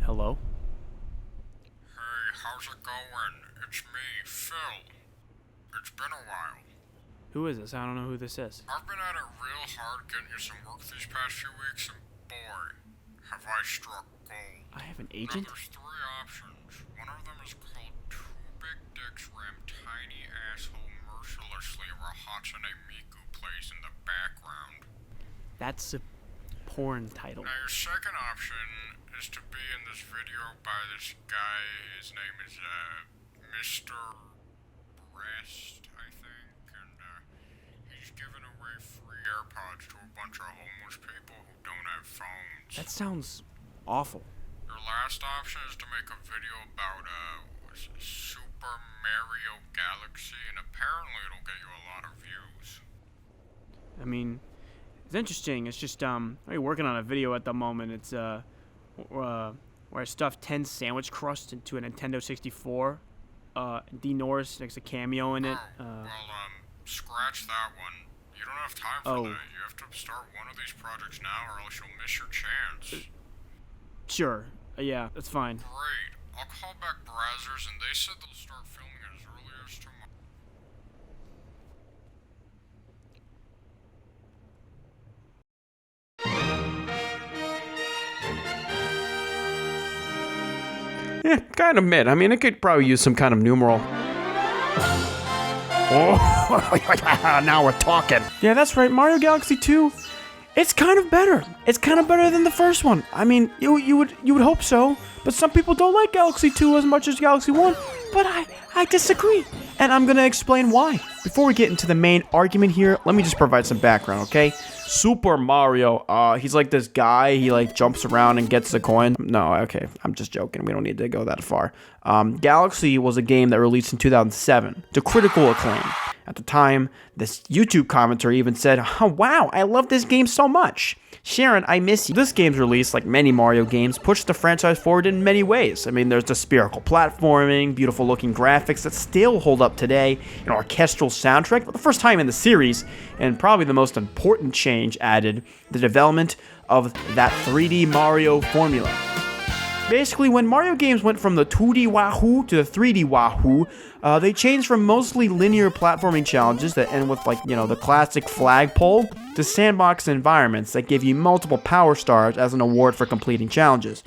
Hello? Hey, how's it going? It's me, Phil. It's been a while. Who is this? I don't know who this is. I've been at it real hard getting you some work these past few weeks, and boy, have I struck gold. I have an Now, agent? there's three options. One of them is called Two Big Dicks Ram Tiny Asshole Mercilessly, where Hatsune Miku plays in the background. That's a porn title. Now, your second option is to be in this video by this guy. His name is, Mr. Breast, I think, and, he's giving away free AirPods to a bunch of homeless people who don't have phones. That sounds awful. Your last option is to make a video about, Super Mario Galaxy, and apparently it'll get you a lot of views. I mean, it's interesting. It's just, I'm working on a video at the moment. It's, where I stuffed 10 sandwich crust into a Nintendo 64. D. Norris makes a cameo in it. Scratch that one. You don't have time for that. You have to start one of these projects now, or else you'll miss your chance. Sure. Yeah, that's fine. Great. I'll call back Brazzers, and they said they'll start filming as early as tomorrow. Yeah, kind of mid. I mean, it could probably use some kind of numeral. Oh, now we're talking. Yeah, that's right. Mario Galaxy 2, it's kind of better. It's kind of better than the first one. I mean, you would hope so, but some people don't like Galaxy 2 as much as Galaxy 1, but I disagree, and I'm going to explain why. Before we get into the main argument here, let me just provide some background, okay? Super Mario, he's like this guy, he like jumps around and gets the coin. No, okay, I'm just joking, we don't need to go that far. Galaxy was a game that released in 2007 to critical acclaim. At the time, this YouTube commenter even said, "Oh, wow, I love this game so much. Sharon, I miss you." This game's release, like many Mario games, pushed the franchise forward in many ways. I mean, there's the spherical platforming, beautiful looking graphics that still hold up today, an orchestral soundtrack for the first time in the series, and probably the most important change added, the development of that 3D Mario formula. Basically, when Mario games went from the 2D Wahoo to the 3D Wahoo, they changed from mostly linear platforming challenges that end with, like, you know, the classic flagpole, to sandbox environments that give you multiple power stars as an award for completing challenges.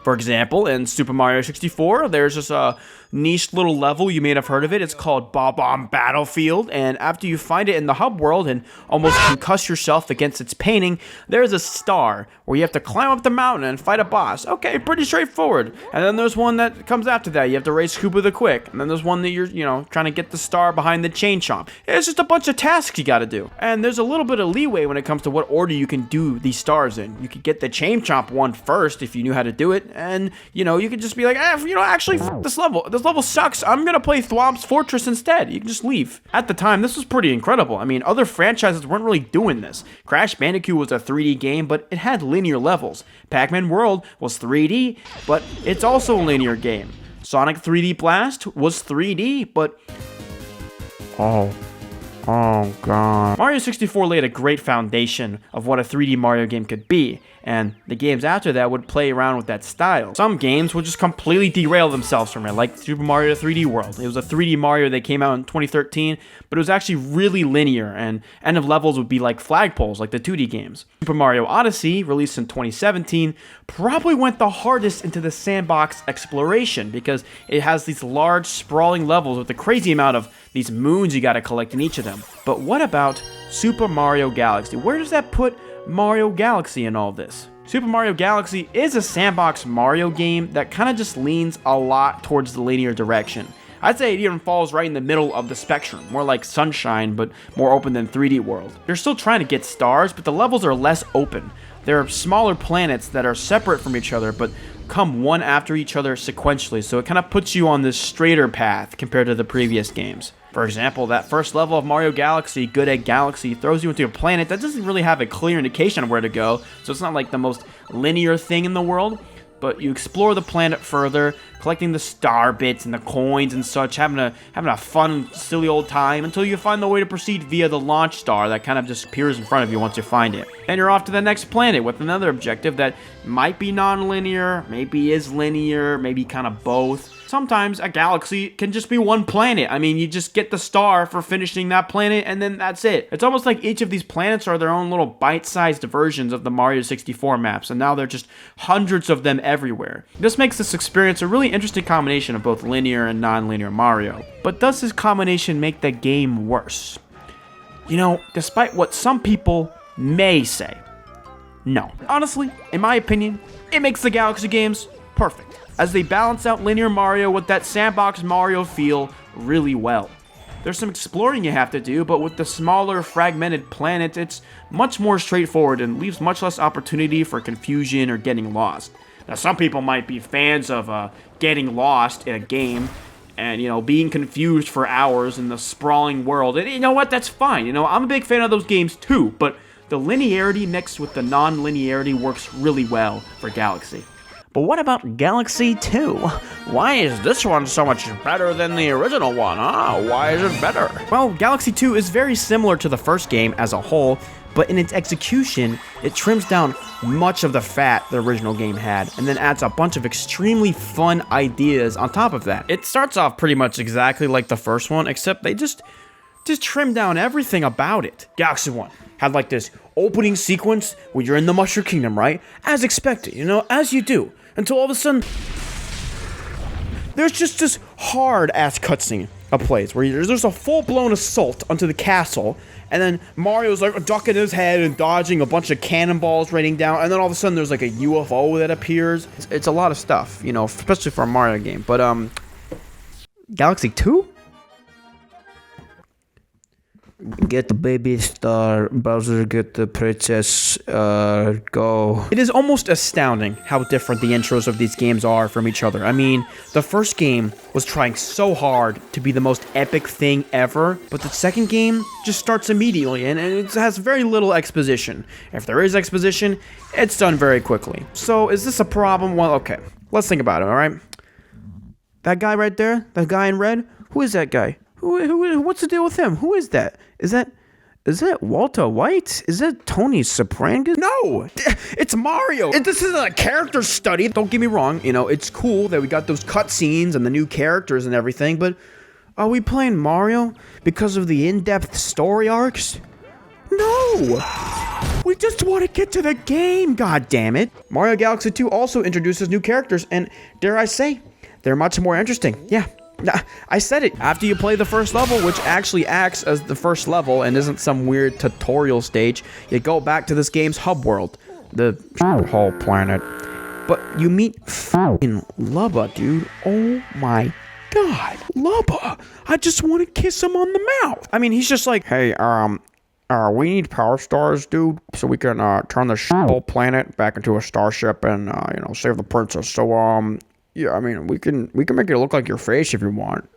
For example, in Super Mario 64, there's just a niche little level, you may have heard of it. It's called Bob-omb Battlefield, and after you find it in the hub world and almost concuss yourself against its painting, there's a star where you have to climb up the mountain and fight a boss. Okay, pretty straightforward. And then there's one that comes after that. You have to race Koopa the Quick. And then there's one that you're, trying to get the star behind the chain chomp. It's just a bunch of tasks you gotta do. And there's a little bit of leeway when it comes to what order you can do these stars in. You could get the chain chomp one first if you knew how to do it, and, you could just be like, actually, f this level. This level sucks. I'm gonna play Thwomp's Fortress instead. You can just leave. At the time, this was pretty incredible. I mean, other franchises weren't really doing this. Crash Bandicoot was a 3D game, but it had linear levels. Pac-Man World was 3D, but it's also a linear game. Sonic 3D Blast was 3D, but... Oh, God. Mario 64 laid a great foundation of what a 3D Mario game could be, and the games after that would play around with that style. Some games would just completely derail themselves from it, like Super Mario 3D World. It was a 3D Mario that came out in 2013, but it was actually really linear, and end of levels would be like flagpoles, like the 2D games. Super Mario Odyssey, released in 2017, probably went the hardest into the sandbox exploration, because it has these large, sprawling levels with a crazy amount of these moons you gotta collect in each of them. But what about Super Mario Galaxy? Where does that put Mario Galaxy in all this? Super Mario Galaxy is a sandbox Mario game that kind of just leans a lot towards the linear direction. I'd say it even falls right in the middle of the spectrum, more like Sunshine, but more open than 3D World. You're still trying to get stars, but the levels are less open. There are smaller planets that are separate from each other, but come one after each other sequentially, so it kind of puts you on this straighter path compared to the previous games. For example, that first level of Mario Galaxy, Good Egg Galaxy, throws you into a planet that doesn't really have a clear indication of where to go, so it's not like the most linear thing in the world. But you explore the planet further, collecting the star bits and the coins and such, having a fun, silly old time until you find the way to proceed via the launch star that kind of just appears in front of you once you find it. And you're off to the next planet with another objective that might be non-linear, maybe is linear, maybe kind of both. Sometimes a galaxy can just be one planet. I mean, you just get the star for finishing that planet, and then that's it. It's almost like each of these planets are their own little bite-sized versions of the Mario 64 maps, and now there are just hundreds of them everywhere. This makes this experience a really interesting combination of both linear and non-linear Mario. But does this combination make the game worse? You know, despite what some people may say, no. Honestly, in my opinion, it makes the Galaxy games perfect, as they balance out linear Mario with that sandbox Mario feel really well. There's some exploring you have to do, but with the smaller, fragmented planet, it's much more straightforward and leaves much less opportunity for confusion or getting lost. Now, some people might be fans of getting lost in a game and, you know, being confused for hours in the sprawling world. And you know what? That's fine. You know, I'm a big fan of those games too, but the linearity mixed with the non-linearity works really well for Galaxy. But what about Galaxy 2? Why is this one so much better than the original one? Why is it better? Well, Galaxy 2 is very similar to the first game as a whole, but in its execution, it trims down much of the fat the original game had, and then adds a bunch of extremely fun ideas on top of that. It starts off pretty much exactly like the first one, except they just trim down everything about it. Galaxy 1 had like this opening sequence where you're in the Mushroom Kingdom, right? As expected, you know, as you do. Until all of a sudden, there's just this hard-ass cutscene of plays where there's a full-blown assault onto the castle, and then Mario's like ducking his head and dodging a bunch of cannonballs raining down, and then all of a sudden there's like a UFO that appears. It's a lot of stuff, you know, especially for a Mario game. But, Galaxy 2? Get the baby star, Bowser, get the princess, go. It is almost astounding how different the intros of these games are from each other. I mean, the first game was trying so hard to be the most epic thing ever, but the second game just starts immediately, and it has very little exposition. If there is exposition, it's done very quickly. So, is this a problem? Well, okay, let's think about it, alright? That guy right there, that guy in red, who is that guy? What's the deal with him? Who is that? Is that Walter White? Is that Tony Soprano? No! It's Mario! This isn't a character study. Don't get me wrong, you know, it's cool that we got those cutscenes and the new characters and everything, but are we playing Mario because of the in-depth story arcs? No! We just want to get to the game, goddammit! Mario Galaxy 2 also introduces new characters, and dare I say, they're much more interesting. Yeah. I said it. After you play the first level, which actually acts as the first level and isn't some weird tutorial stage, you go back to this game's hub world, the whole planet. But you meet f***ing Lubba, dude. Oh my god, Lubba. I just want to kiss him on the mouth. I mean, he's just like, hey, we need power stars, dude, so we can turn the whole planet back into a starship and you know, save the princess. So yeah, I mean, we can make it look like your face if you want.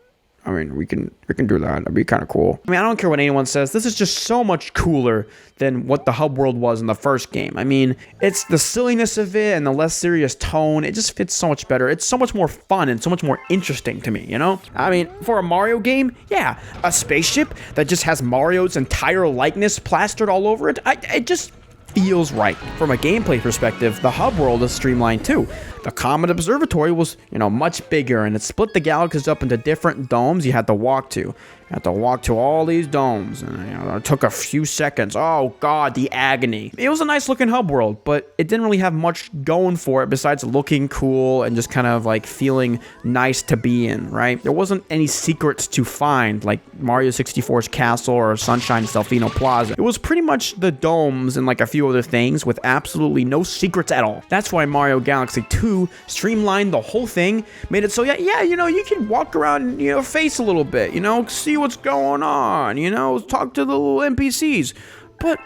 I mean, we can do that. That'd be kind of cool. I mean, I don't care what anyone says. This is just so much cooler than what the hub world was in the first game. I mean, it's the silliness of it and the less serious tone. It just fits so much better. It's so much more fun and so much more interesting to me, you know? I mean, for a Mario game, yeah, a spaceship that just has Mario's entire likeness plastered all over it, it just feels right. From a gameplay perspective, the hub world is streamlined too. The Comet Observatory was, you know, much bigger, and it split the galaxies up into different domes you had to walk to. You had to walk to all these domes, and you know, it took a few seconds. Oh god, the agony. It was a nice looking hub world, but it didn't really have much going for it besides looking cool and just kind of like feeling nice to be in, right? There wasn't any secrets to find, like Mario 64's castle or Sunshine Delfino Plaza. It was pretty much the domes and like a few other things with absolutely no secrets at all. That's why Mario Galaxy 2 streamlined the whole thing, made it so yeah, you know, you can walk around and, you know, face a little bit, you know, see what's going on, you know, talk to the little NPCs, but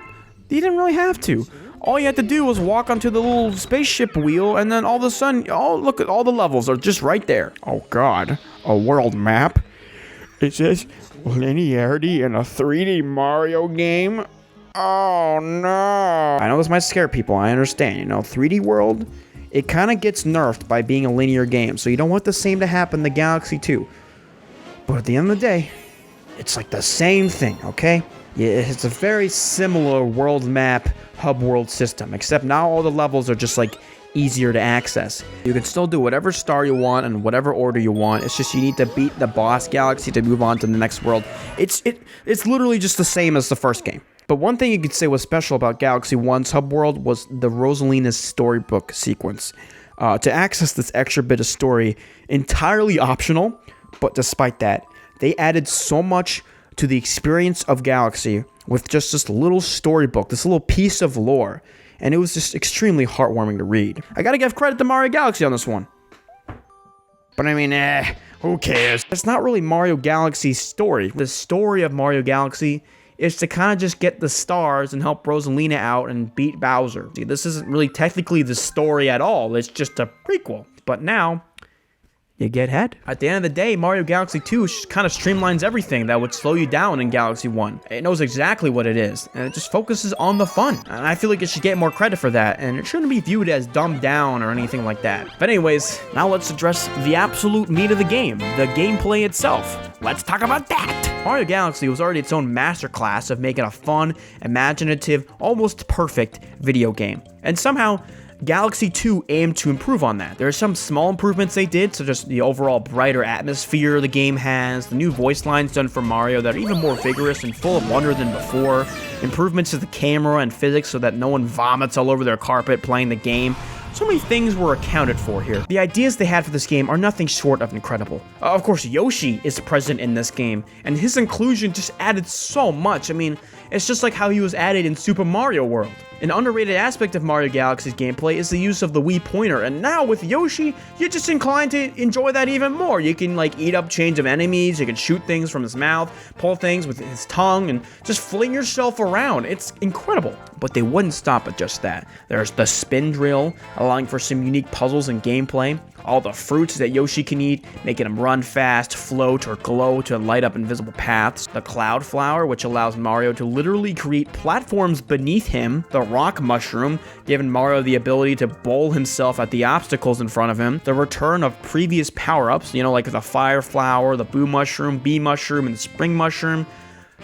you didn't really have to. All you had to do was walk onto the little spaceship wheel, and then all of a sudden, oh, look at all the levels are just right there. Oh god, a world map? It says linearity in a 3D Mario game? Oh no. I know this might scare people, I understand, you know, 3D world, it kind of gets nerfed by being a linear game, so you don't want the same to happen to Galaxy 2. But at the end of the day, it's like the same thing, okay? Yeah, it's a very similar world map, hub world system, except now all the levels are just like easier to access. You can still do whatever star you want and whatever order you want. It's just you need to beat the boss galaxy to move on to the next world. It's literally just the same as the first game. But one thing you could say was special about Galaxy 1's hub world was the Rosalina's storybook sequence. To access this extra bit of story, entirely optional, but despite that, they added so much to the experience of Galaxy with just this little storybook, this little piece of lore, and it was just extremely heartwarming to read. I gotta give credit to Mario Galaxy on this one. But I mean, who cares? It's not really Mario Galaxy's story. The story of Mario Galaxy is to kind of just get the stars and help Rosalina out and beat Bowser. See, this isn't really technically the story at all, it's just a prequel. But now, you get head. At the end of the day, Mario Galaxy 2 kind of streamlines everything that would slow you down in Galaxy 1. It knows exactly what it is, and it just focuses on the fun. And I feel like it should get more credit for that, and it shouldn't be viewed as dumbed down or anything like that. But anyways, now let's address the absolute meat of the game, the gameplay itself. Let's talk about that! Mario Galaxy was already its own masterclass of making a fun, imaginative, almost perfect video game. And somehow, Galaxy 2 aimed to improve on that. There are some small improvements they did, such as the overall brighter atmosphere the game has, the new voice lines done for Mario that are even more vigorous and full of wonder than before, improvements to the camera and physics so that no one vomits all over their carpet playing the game. So many things were accounted for here. The ideas they had for this game are nothing short of incredible. Of course, Yoshi is present in this game, and his inclusion just added so much. I mean, it's just like how he was added in Super Mario World. An underrated aspect of Mario Galaxy's gameplay is the use of the Wii pointer, and now with Yoshi, you're just inclined to enjoy that even more. You can like eat up chains of enemies, you can shoot things from his mouth, pull things with his tongue, and just fling yourself around. It's incredible. But they wouldn't stop at just that. There's the spin drill, allowing for some unique puzzles and gameplay. All the fruits that Yoshi can eat, making him run fast, float, or glow to light up invisible paths. The Cloud Flower, which allows Mario to literally create platforms beneath him. The Rock Mushroom, giving Mario the ability to bowl himself at the obstacles in front of him. The return of previous power-ups, like the Fire Flower, the Boo Mushroom, Bee Mushroom, and the Spring Mushroom.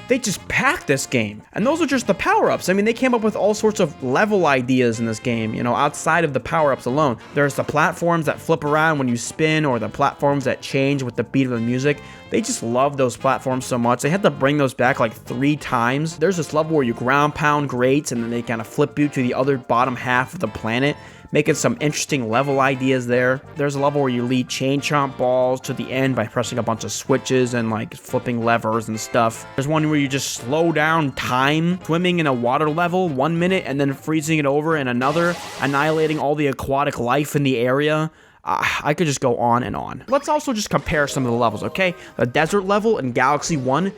They just packed this game. And those are just the power-ups. I mean, they came up with all sorts of level ideas in this game, outside of the power-ups alone. There's the platforms that flip around when you spin, or the platforms that change with the beat of the music. They just love those platforms so much. They had to bring those back like 3 times. There's this level where you ground pound grates, and then they kind of flip you to the other bottom half of the planet, making some interesting level ideas there. There's a level where you lead chain chomp balls to the end by pressing a bunch of switches and like flipping levers and stuff. There's one where you just slow down time, swimming in a water level 1 minute and then freezing it over in another, annihilating all the aquatic life in the area. I could just go on and on. Let's also just compare some of the levels, okay? The desert level in Galaxy 1,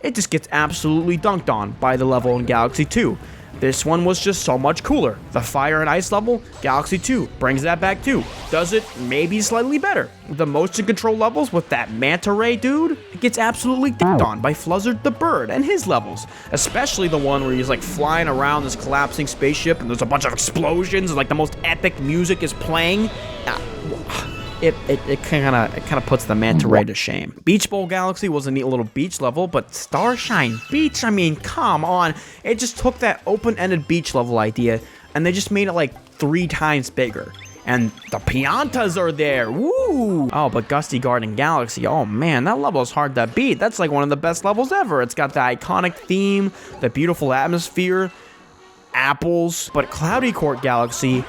it just gets absolutely dunked on by the level in Galaxy 2. This one was just so much cooler. The fire and ice level, Galaxy 2 brings that back too. Does it maybe slightly better. The motion control levels with that manta ray dude, it gets absolutely dicked on by Fluzzard the Bird and his levels. Especially the one where he's like flying around this collapsing spaceship and there's a bunch of explosions and like the most epic music is playing. It kind of puts the manta ray to shame. Beach Bowl Galaxy was a neat little beach level, but Starshine Beach, I mean, come on. It just took that open-ended beach level idea, and they just made it like 3 times bigger. And the Piantas are there, woo! Oh, but Gusty Garden Galaxy, oh man, that level is hard to beat. That's like one of the best levels ever. It's got the iconic theme, the beautiful atmosphere, apples. But Cloudy Court Galaxy,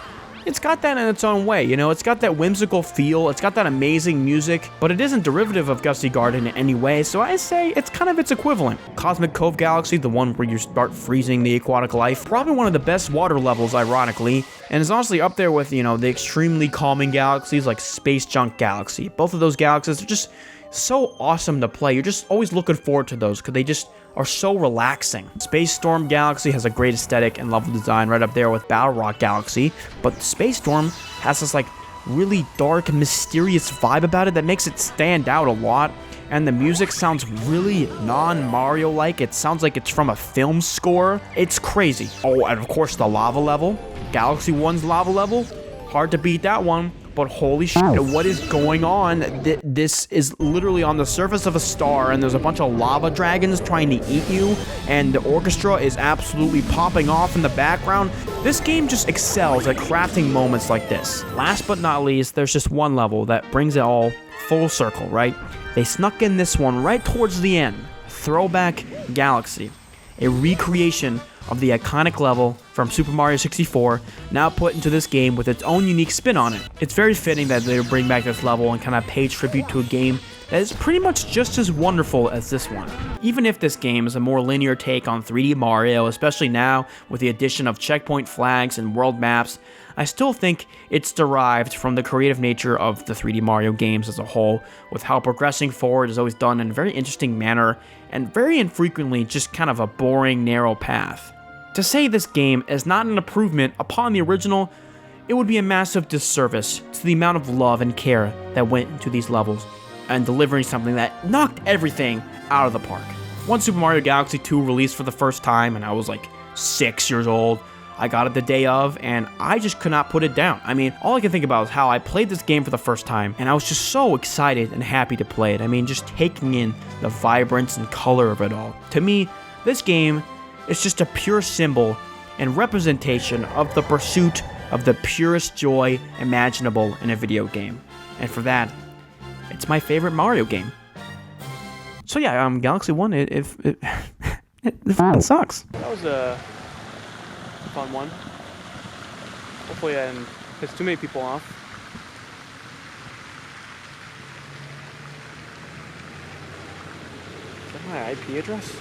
it's got that in its own way, it's got that whimsical feel, it's got that amazing music, but it isn't derivative of Gusty Garden in any way, so I say it's kind of its equivalent. Cosmic Cove Galaxy, the one where you start freezing the aquatic life, probably one of the best water levels, ironically, and is honestly up there with, the extremely calming galaxies like Space Junk Galaxy. Both of those galaxies are just so awesome to play. You're just always looking forward to those because they just are so relaxing. Space Storm Galaxy has a great aesthetic and level design right up there with Battle Rock Galaxy, but Space Storm has this like really dark, mysterious vibe about it that makes it stand out a lot, and the music sounds really non-Mario-like. It sounds like it's from a film score. It's crazy. Oh, and of course the lava level, Galaxy 1's lava level, Hard to beat that one, but holy shit, what is going on? This is literally on the surface of a star, and there's a bunch of lava dragons trying to eat you, and the orchestra is absolutely popping off in the background. This game just excels at crafting moments like this. Last but not least, there's just one level that brings it all full circle, right? They snuck in this one right towards the end. Throwback Galaxy, a recreation of the iconic level from Super Mario 64, now put into this game with its own unique spin on it. It's very fitting that they bring back this level and kind of pay tribute to a game that is pretty much just as wonderful as this one. Even if this game is a more linear take on 3D Mario, especially now with the addition of checkpoint flags and world maps, I still think it's derived from the creative nature of the 3D Mario games as a whole, with how progressing forward is always done in a very interesting manner, and very infrequently just kind of a boring, narrow path. To say this game is not an improvement upon the original, it would be a massive disservice to the amount of love and care that went into these levels, and delivering something that knocked everything out of the park. Once Super Mario Galaxy 2 released for the first time, and I was like 6 years old, I got it the day of, and I just could not put it down. I mean, all I can think about is how I played this game for the first time, and I was just so excited and happy to play it. I mean, just taking in the vibrance and color of it all. To me, this game is just a pure symbol and representation of the pursuit of the purest joy imaginable in a video game. And for that, it's my favorite Mario game. So yeah, Galaxy 1, it fucking sucks. That was a fun one. Hopefully I didn't piss too many people off. Is that my IP address?